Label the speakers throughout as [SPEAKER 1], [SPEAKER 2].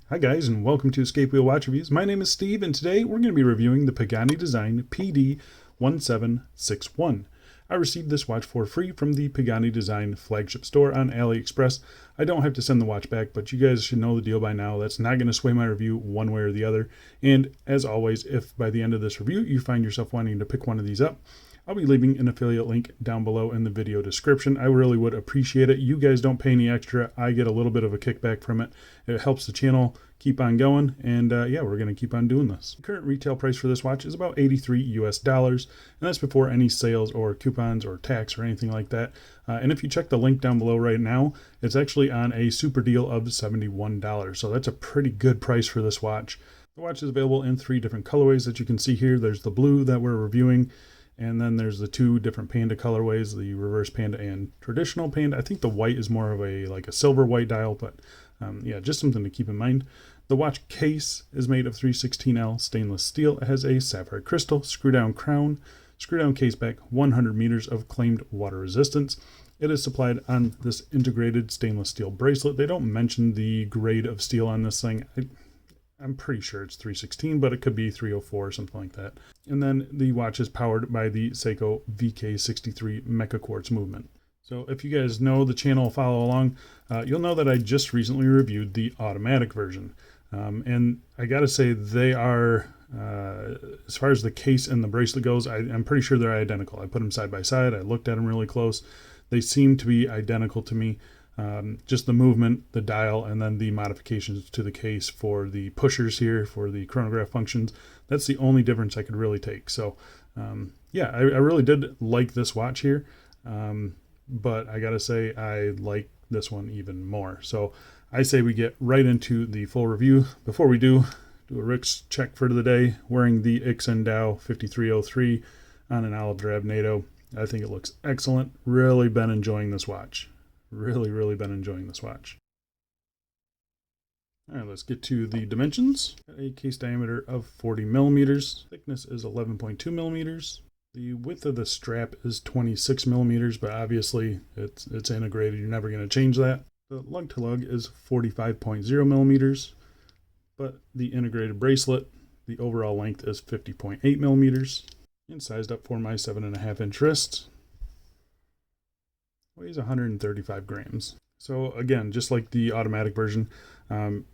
[SPEAKER 1] Hi guys, and welcome to Escape Wheel Watch Reviews. My name is Steve, and today we're going to be reviewing the Pagani Design PD1761. I received this watch for free from the Pagani Design flagship store on AliExpress. I don't have to send the watch back, but you guys should know the deal by now. That's not going to sway my review one way or the other. And as always, if by the end of this review you find yourself wanting to pick one of these up, I'll be leaving an affiliate link down below in the video description. I really would appreciate it. You guys don't pay any extra. I get a little bit of a kickback from it. It helps the channel keep on going, and yeah, we're going to keep on doing this. The current retail price for this watch is about $83 US, and that's before any sales or coupons or tax or anything like that. And if you check the link down below right now, it's actually on a super deal of $71. So that's a pretty good price for this watch. The watch is available in 3 different colorways that you can see here. There's the blue that we're reviewing, and then there's the 2 different panda colorways, the reverse panda and traditional panda. I think the white is more of a silver white dial, but yeah, just something to keep in mind. The watch case is made of 316L stainless steel. It has a sapphire crystal, screw-down crown, screw-down case back, 100 meters of claimed water resistance. It is supplied on this integrated stainless steel bracelet. They don't mention the grade of steel on this thing. I'm pretty sure it's 316, but it could be 304 or something like that. And then the watch is powered by the Seiko VK63 Mecha Quartz movement. So if you guys know the channel, follow along, you'll know that I just recently reviewed the automatic version. And I gotta say, they are, as far as the case and the bracelet goes, I'm pretty sure they're identical. I put them side by side. I looked at them really close. They seem to be identical to me. Just the movement, the dial, and then the modifications to the case for the pushers here, for the chronograph functions. That's the only difference I could really take. So yeah, I really did like this watch here. But I gotta say, I like this one even more. So I say we get right into the full review. Before we do a Rick's check for the day, wearing the Ixen Dow 5303 on an olive drab NATO. I think it looks excellent. Really been enjoying this watch. Really been enjoying this watch. All right, let's get to the dimensions. Got a case diameter of 40 millimeters. Thickness is 11.2 millimeters. The width of the strap is 26 millimeters, but obviously it's integrated. You're never going to change that. The lug to lug is 45.0 millimeters, but the integrated bracelet, the overall length is 50.8 millimeters, and sized up for my 7.5 inch wrist. Weighs 135 grams. So again, just like the automatic version,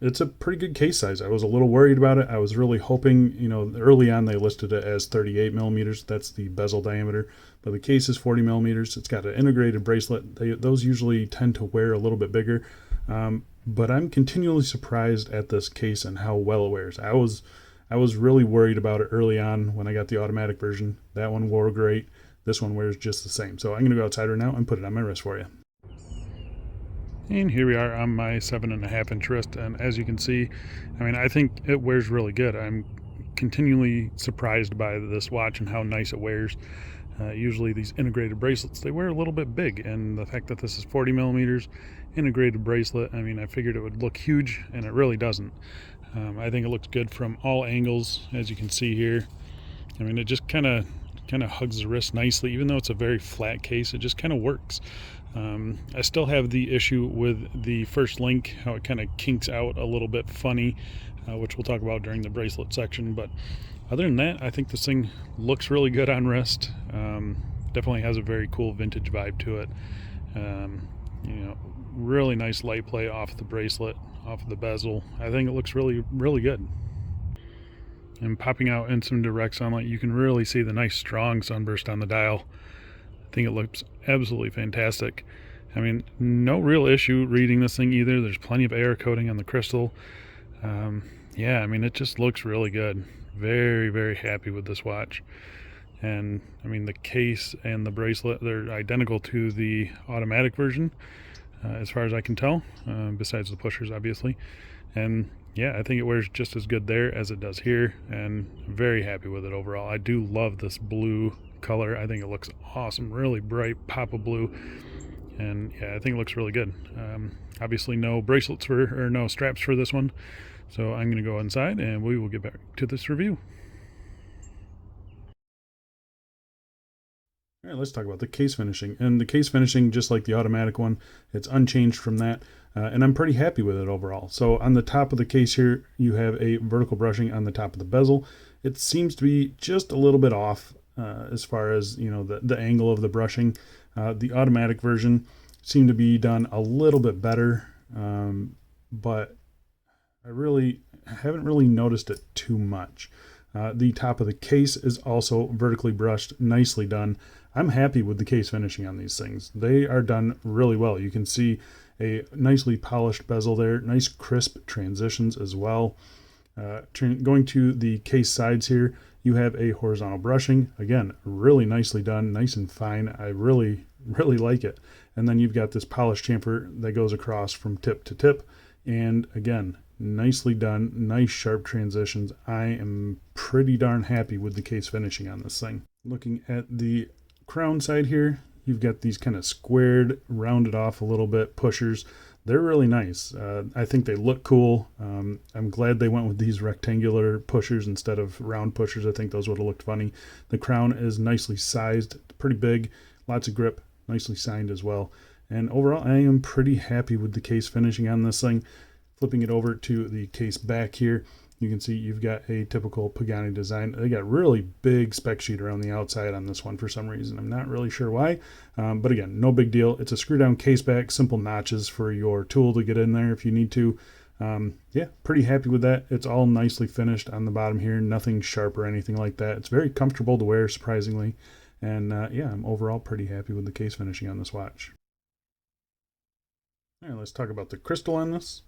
[SPEAKER 1] it's a pretty good case size. I was a little worried about it. I was really hoping, early on they listed it as 38 millimeters. That's the bezel diameter, but the case is 40 millimeters. It's got an integrated bracelet. Those usually tend to wear a little bit bigger, but I'm continually surprised at this case and how well it wears. I was really worried about it early on when I got the automatic version. That one wore great. This one wears just the same. So I'm going to go outside right now and put it on my wrist for you. And here we are on my 7.5 inch wrist, and as you can see, I think it wears really good. I'm continually surprised by this watch and how nice it wears. Usually these integrated bracelets, they wear a little bit big, and the fact that this is 40 millimeters integrated bracelet, I figured it would look huge, and it really doesn't. I think it looks good from all angles, as you can see here. It just kind of hugs the wrist nicely. Even though it's a very flat case, it just kind of works. I still have the issue with the first link, how it kind of kinks out a little bit funny, which we'll talk about during the bracelet section. But other than that, I think this thing looks really good on wrist. Definitely has a very cool vintage vibe to it. You know, really nice light play off the bracelet, off of the bezel. I think it looks really, really good. And popping out in some direct sunlight, you can really see the nice strong sunburst on the dial. I think it looks absolutely fantastic. I mean, no real issue reading this thing either. There's plenty of air coating on the crystal. Yeah, I mean, it just looks really good. Very, very happy with this watch. And I mean, the case and the bracelet, they're identical to the automatic version, as far as I can tell, besides the pushers, obviously. And yeah, I think it wears just as good there as it does here, and very happy with it overall. I do love this blue color. I think it looks awesome, really bright pop of blue. And yeah, I think it looks really good. Obviously no bracelets or no straps for this one. So I'm going to go inside and we will get back to this review. All right, let's talk about the case finishing. And the case finishing, just like the automatic one, it's unchanged from that. And I'm pretty happy with it overall. So on the top of the case here, you have a vertical brushing on the top of the bezel. It seems to be just a little bit off as far as, you know, the angle of the brushing. The automatic version seemed to be done a little bit better, but I haven't really noticed it too much. The top of the case is also vertically brushed, nicely done. I'm happy with the case finishing on these things. They are done really well. You can see a nicely polished bezel there, nice crisp transitions as well. Going to the case sides here, you have a horizontal brushing. Again, really nicely done, nice and fine. I really, really like it. And then you've got this polished chamfer that goes across from tip to tip. And again, nicely done, nice sharp transitions. I am pretty darn happy with the case finishing on this thing. Looking at the crown side here, you've got these kind of squared, rounded off a little bit pushers. They're really nice. I think they look cool. I'm glad they went with these rectangular pushers instead of round pushers. I think those would have looked funny. The crown is nicely sized, pretty big, lots of grip, nicely signed as well. And overall, I am pretty happy with the case finishing on this thing. Flipping it over to the case back here, you can see you've got a typical Pagani design. They got really big spec sheet around the outside on this one for some reason. I'm not really sure why, but again, no big deal. It's a screw down case back, simple notches for your tool to get in there if you need to. Yeah, pretty happy with that. It's all nicely finished on the bottom here, nothing sharp or anything like that. It's very comfortable to wear, surprisingly. And yeah, I'm overall pretty happy with the case finishing on this watch. All right, let's talk about the crystal on this.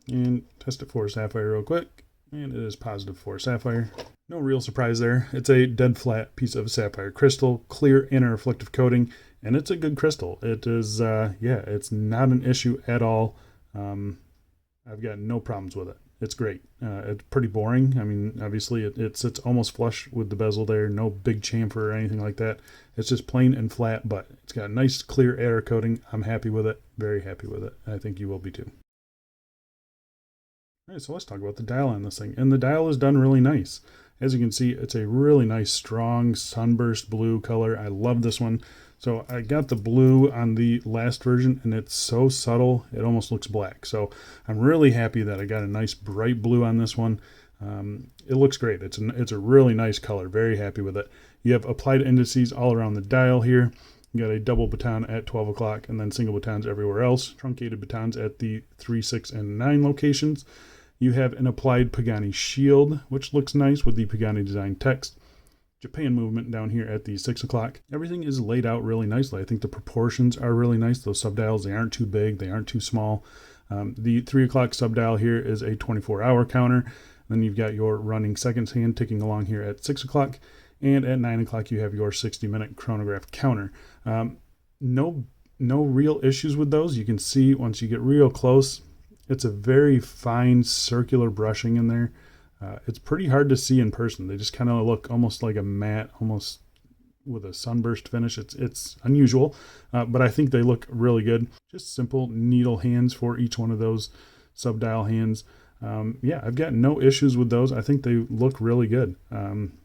[SPEAKER 1] And test it for sapphire real quick. And it is positive for sapphire. No real surprise there. It's a dead flat piece of sapphire crystal, clear inner reflective coating, and it's a good crystal. It is, yeah, it's not an issue at all. I've got no problems with it. It's great. It's pretty boring. I mean, obviously it sits almost flush with the bezel there. No big chamfer or anything like that. It's just plain and flat, but it's got a nice clear air coating. I'm happy with it. Very happy with it. I think you will be too. All right, so let's talk about the dial on this thing. And the dial is done really nice. As you can see, it's a really nice, strong sunburst blue color. I love this one. So I got the blue on the last version, and it's so subtle, it almost looks black. So I'm really happy that I got a nice bright blue on this one. It looks great. It's a really nice color. Very happy with it. You have applied indices all around the dial here. You got a double baton at 12 o'clock, and then single batons everywhere else. Truncated batons at the 3, 6, and 9 locations. You have an applied Pagani shield, which looks nice with the Pagani design text. Japan movement down here at the 6 o'clock. Everything is laid out really nicely. I think the proportions are really nice. Those subdials, they aren't too big, they aren't too small. The 3 o'clock subdial here is a 24-hour counter. Then you've got your running seconds hand ticking along here at 6 o'clock. And at 9 o'clock, you have your 60-minute chronograph counter. No real issues with those. You can see once you get real close, it's a very fine circular brushing in there. It's pretty hard to see in person. They just kind of look almost like a matte, almost with a sunburst finish. It's unusual, but I think they look really good. Just simple needle hands for each one of those subdial hands. Yeah, I've got no issues with those. I think they look really good.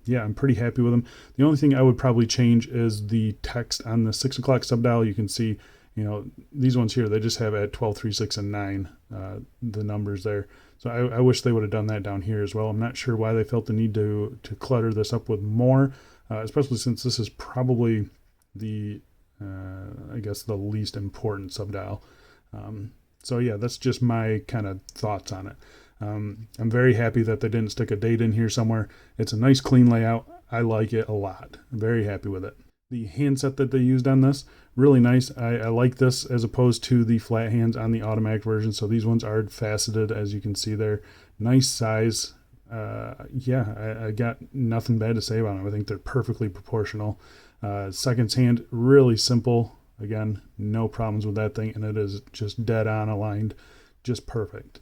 [SPEAKER 1] Yeah, I'm pretty happy with them. The only thing I would probably change is the text on the 6 o'clock subdial. You can see, you know, these ones here, they just have at 12, 3, 6, and 9, the numbers there. So I wish they would have done that down here as well. I'm not sure why they felt the need to clutter this up with more, especially since this is probably the I guess the least important subdial. So yeah, that's just my kind of thoughts on it. I'm very happy that they didn't stick a date in here somewhere. It's a nice clean layout. I like it a lot. I'm very happy with it. The handset that they used on this, really nice. I like this as opposed to the flat hands on the automatic version. So these ones are faceted, as you can see there. Nice size. Yeah, I got nothing bad to say about them. I think they're perfectly proportional. Seconds hand, really simple. Again, no problems with that thing, and it is just dead on aligned, just perfect.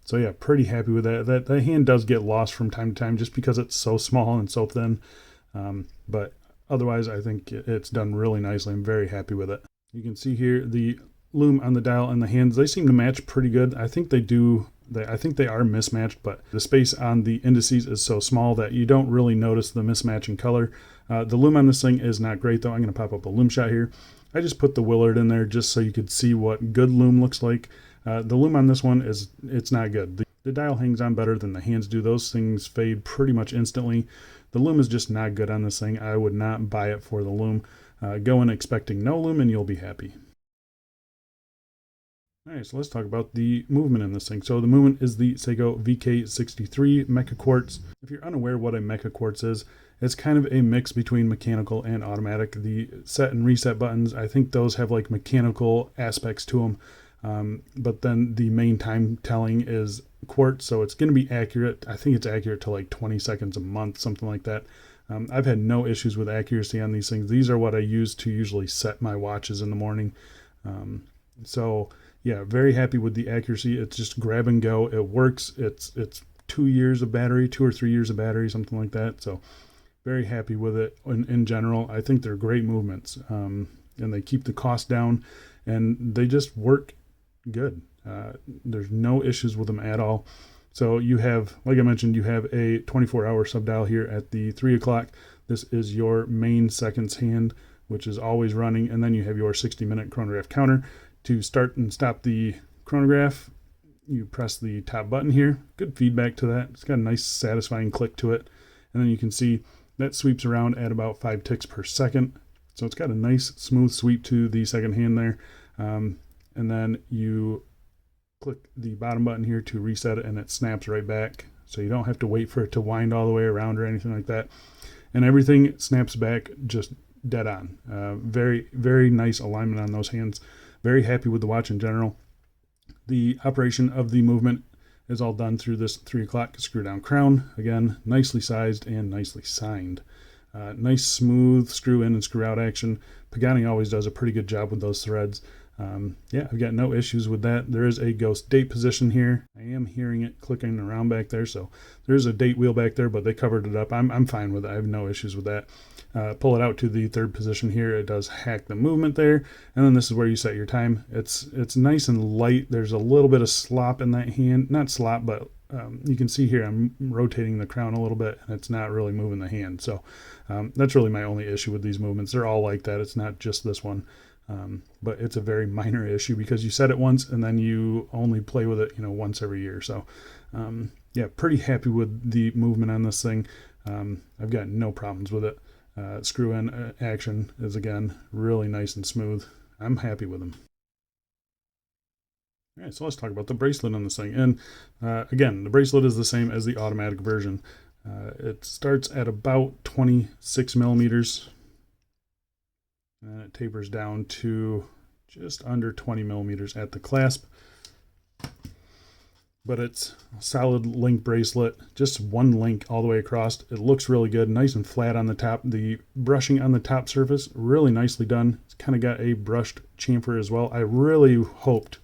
[SPEAKER 1] So yeah, pretty happy with that. That hand does get lost from time to time just because it's so small and so thin. But otherwise, I think it's done really nicely. I'm very happy with it. You can see here the lume on the dial and the hands, they seem to match pretty good. I think they do. I think they are mismatched, but the space on the indices is so small that you don't really notice the mismatch in color. The lume on this thing is not great though. I'm going to pop up a Lume Shot here. I just put the Willard in there just so you could see what good lume looks like. The lume on this one it's not good. The dial hangs on better than the hands do. Those things fade pretty much instantly. The lume is just not good on this thing. I would not buy it for the lume. Go in expecting no lume and you'll be happy. All right, so let's talk about the movement in this thing. So the movement is the Seiko VK63 Mecha Quartz. If you're unaware what a Mecha Quartz is, it's kind of a mix between mechanical and automatic. The set and reset buttons, I think those have like mechanical aspects to them. But then the main time telling is quartz, so it's going to be accurate. I think it's accurate to like 20 seconds a month, something like that. I've had no issues with accuracy on these things. These are what I use to usually set my watches in the morning. So yeah, very happy with the accuracy. It's just grab and go. It works. It's 2 years of battery, 2 or 3 years of battery, something like that. So very happy with it in general. I think they're great movements, and they keep the cost down, and they just work good. There's no issues with them at all. So you have, like I mentioned, you have a 24-hour subdial here at the 3 o'clock. This is your main seconds hand, which is always running, and then you have your 60-minute chronograph counter. To start and stop the chronograph, you press the top button here. Good feedback to that. It's got a nice satisfying click to it. And then you can see that sweeps around at about 5 ticks per second. So it's got a nice smooth sweep to the second hand there. And then you click the bottom button here to reset it and it snaps right back. So you don't have to wait for it to wind all the way around or anything like that. And everything snaps back just dead on. Very, very nice alignment on those hands. Very happy with the watch in general. The operation of the movement is all done through this 3 o'clock screw down crown. Again, nicely sized and nicely signed. Nice smooth screw in and screw out action. Pagani always does a pretty good job with those threads. Yeah, I've got no issues with that. There is a ghost date position here. I am hearing it clicking around back there, so there's a date wheel back there, but they covered it up. I'm fine with it. I have no issues with that. Pull it out to the third position here. It does hack the movement there, and then this is where you set your time. It's nice and light. There's a little bit of slop in that hand. Not slop, but you can see here I'm rotating the crown a little bit, and it's not really moving the hand. So that's really my only issue with these movements. They're all like that. It's not just this one. But it's a very minor issue because you set it once and then you only play with it, once every year. So, yeah, pretty happy with the movement on this thing. I've got no problems with it. Screw in action is again really nice and smooth. I'm happy with them. All right, so let's talk about the bracelet on this thing. And again, the bracelet is the same as the automatic version. It starts at about 26 millimeters. And it tapers down to just under 20 millimeters at the clasp. But it's a solid link bracelet, just one link all the way across. It looks really good, nice and flat on the top. The brushing on the top surface, really nicely done. It's kind of got a brushed chamfer as well. I really hoped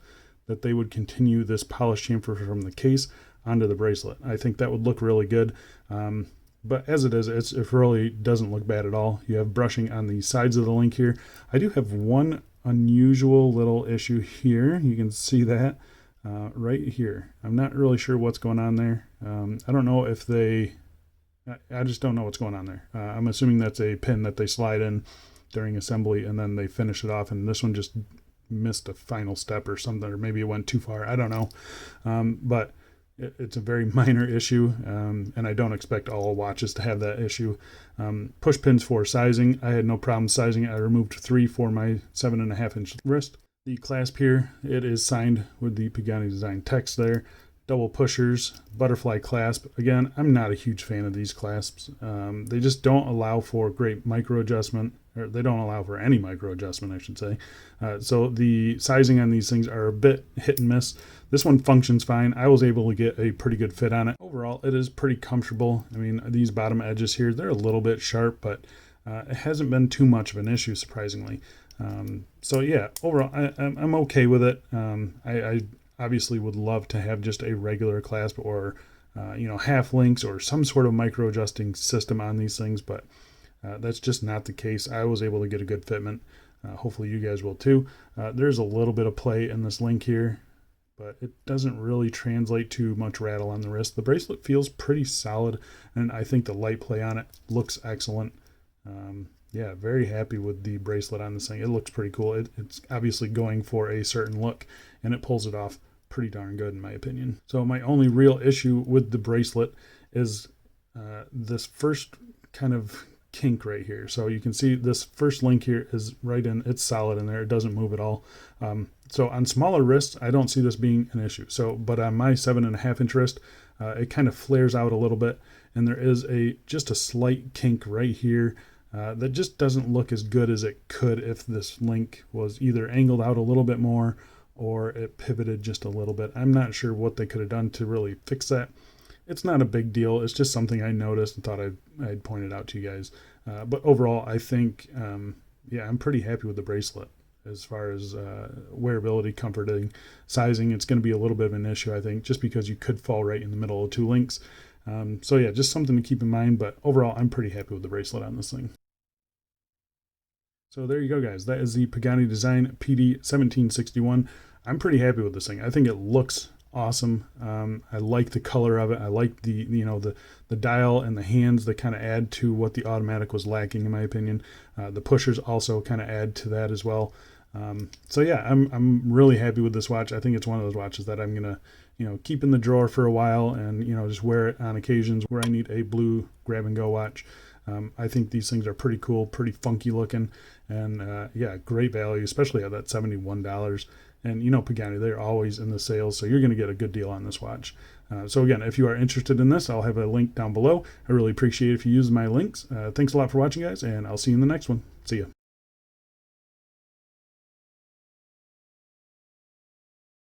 [SPEAKER 1] that they would continue this polished chamfer from the case onto the bracelet. I think that would look really good. But as it is, it really doesn't look bad at all. You have brushing on the sides of the link here. I do have one unusual little issue here. You can see that right here. I'm not really sure what's going on there. I don't know if I just don't know what's going on there. I'm assuming that's a pin that they slide in during assembly and then they finish it off, and this one just missed a final step or something, or maybe it went too far. I don't know. But it's a very minor issue, and I don't expect all watches to have that issue. Push pins for sizing, I had no problem sizing it. I removed 3 for my 7.5-inch wrist. The clasp here, it is signed with the Pagani design text there. Double pushers, butterfly clasp. Again, I'm not a huge fan of these clasps. They just don't allow for great micro adjustment, or they don't allow for any micro adjustment, I should say. So the sizing on these things are a bit hit and miss. This one functions fine. I was able to get a pretty good fit on it. Overall, it is pretty comfortable. I mean, these bottom edges here, they're a little bit sharp, but it hasn't been too much of an issue, surprisingly. So yeah, overall, I'm okay with it. I obviously would love to have just a regular clasp or half links or some sort of micro adjusting system on these things, but that's just not the case. I was able to get a good fitment. Hopefully you guys will too. There's a little bit of play in this link here, but it doesn't really translate to much rattle on the wrist. The bracelet feels pretty solid, and I think the light play on it looks excellent. Yeah, very happy with the bracelet on this thing. It looks pretty cool. It's obviously going for a certain look, and it pulls it off pretty darn good in my opinion. So my only real issue with the bracelet is this first kind of kink right here. So you can see this first link here is right in, it's solid in there. It doesn't move at all. So on smaller wrists, I don't see this being an issue. But on my 7.5-inch wrist, it kind of flares out a little bit, and there is just a slight kink right here. That just doesn't look as good as it could if this link was either angled out a little bit more or it pivoted just a little bit. I'm not sure what they could have done to really fix that. It's not a big deal. It's just something I noticed and thought I'd point it out to you guys. But overall, I think, yeah, I'm pretty happy with the bracelet as far as wearability, comforting, sizing. It's going to be a little bit of an issue, I think, just because you could fall right in the middle of 2 links. So yeah, just something to keep in mind, but overall, I'm pretty happy with the bracelet on this thing. So there you go, guys. That is the Pagani Design PD1761. I'm pretty happy with this thing. I think it looks awesome. I like the color of it. I like the dial and the hands that kind of add to what the automatic was lacking, in my opinion. The pushers also kind of add to that as well. So yeah, I'm really happy with this watch. I think it's one of those watches that I'm gonna keep in the drawer for a while and just wear it on occasions where I need a blue grab and go watch. I think these things are pretty cool, pretty funky looking, and yeah, great value, especially at that $71. And Pagani, they're always in the sales, so you're going to get a good deal on this watch. So again, if you are interested in this, I'll have a link down below. I really appreciate it if you use my links. Thanks a lot for watching, guys, and I'll see you in the next one. See ya.